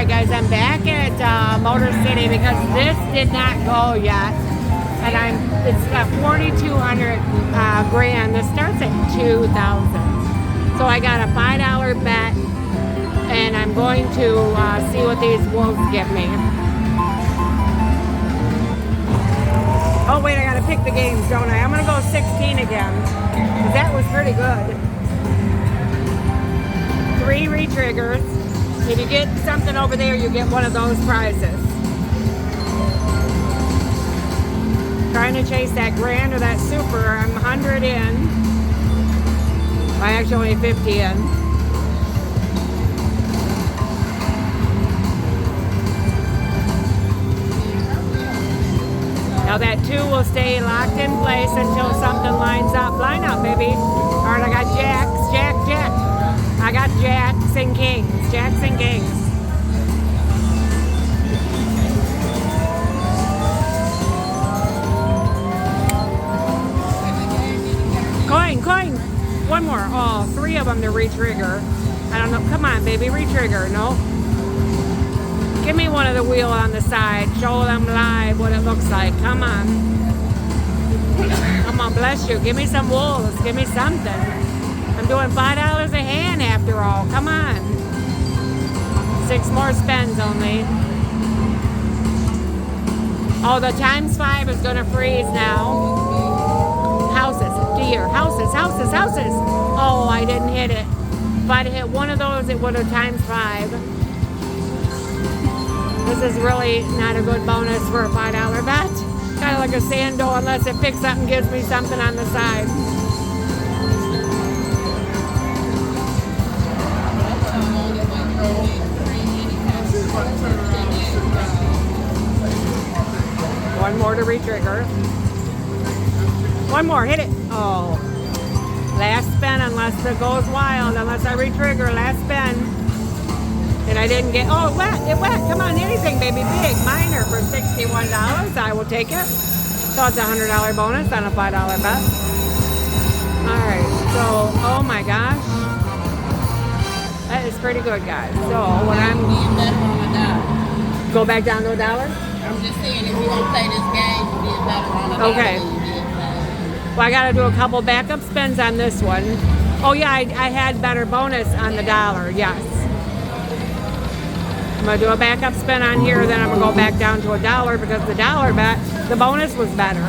Alright guys, I'm back at Motor City because this did not go yet. And it's got 4,200 grand. This starts at 2,000. So I got a $5 bet and I'm going to see what these wolves give me. Oh wait, I gotta pick the games, don't I? I'm gonna go 16 again, because that was pretty good. 3 re-triggers. If you get something over there, you get one of those prizes. Trying to chase that grand or that super. I'm 100 in. I actually only 50 in. Now that 2 will stay locked in place until something lines up. Line up, baby. All right, I got jacks, jack. I got jacks and kings, jacks and kings. Coin. One more. Oh, 3 of them to re-trigger. I don't know. Come on, baby, re-trigger. No. Give me one of the wheel on the side. Show them live what it looks like. Come on. Come on, bless you. Give me some wolves. Give me something. I'm doing $5 a hand after all. Come on. 6 more spends only. Oh, the ×5 is going to freeze now. Houses, deer, houses. Oh, I didn't hit it. If I'd hit one of those, it would have ×5. This is really not a good bonus for a $5 bet. Kind of like a sando unless it picks up and gives me something on the side. One more to re-trigger. One more, hit it. Oh. Last spin unless it goes wild, unless I re-trigger, last spin. And I didn't get, oh, it wet. Come on, anything, baby, big. Minor for $61. I will take it. So it's a $100 bonus on a $5 bet. All right, so, oh my gosh. That is pretty good, guys. So when I'm... Go back down to $1? I'm just saying, if you don't play this game, you get better on $1. Okay. Well, I got to do a couple backup spins on this one. Oh, yeah, I had better bonus on the $1, yes. I'm going to do a backup spin on here, then I'm going to go back down to $1 because the $1 bet, the bonus was better.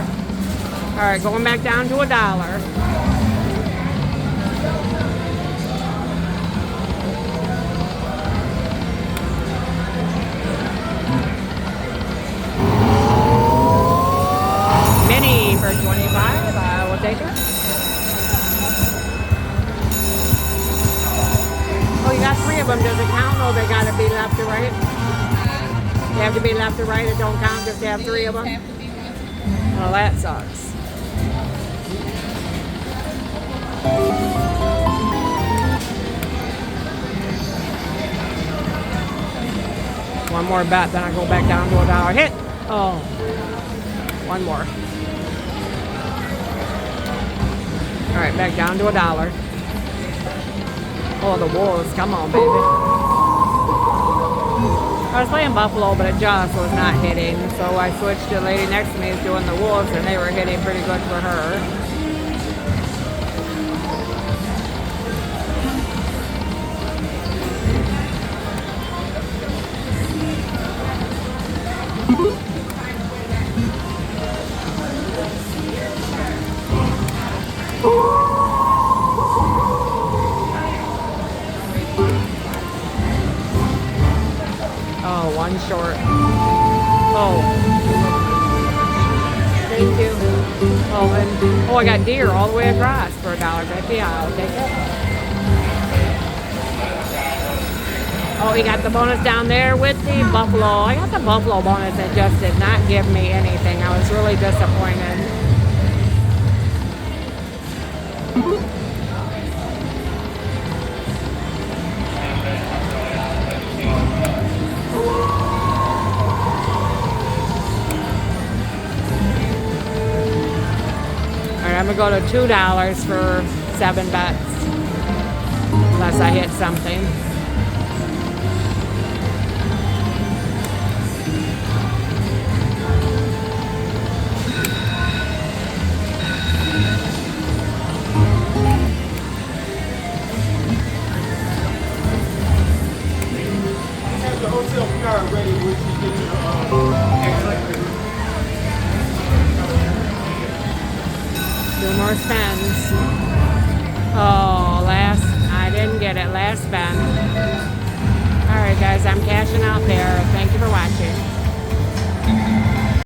All right, going back down to $1. Mini for 25. I will take it. Oh, you got 3 of them. Does it count? Oh, they got to be left to right. They have to be left to right. It don't count just to have 3 of them. Well, that sucks. One more bet, then I go back down to $1. Hit. Oh. One more. All right, back down to $1. Oh, the wolves. Come on, baby. I was playing Buffalo, but it just was not hitting. So I switched to the lady next to me who's doing the wolves, and they were hitting pretty good for her. Oh, one short. Oh. Thank you. Oh, and oh, I got deer all the way across for $1.50. I'll take it. Oh, you got the bonus down there with the Buffalo. I got the Buffalo bonus that just did not give me anything. I was really disappointed. I'm gonna go to $2 for 7 bets, unless I hit something. Two more spins. Oh.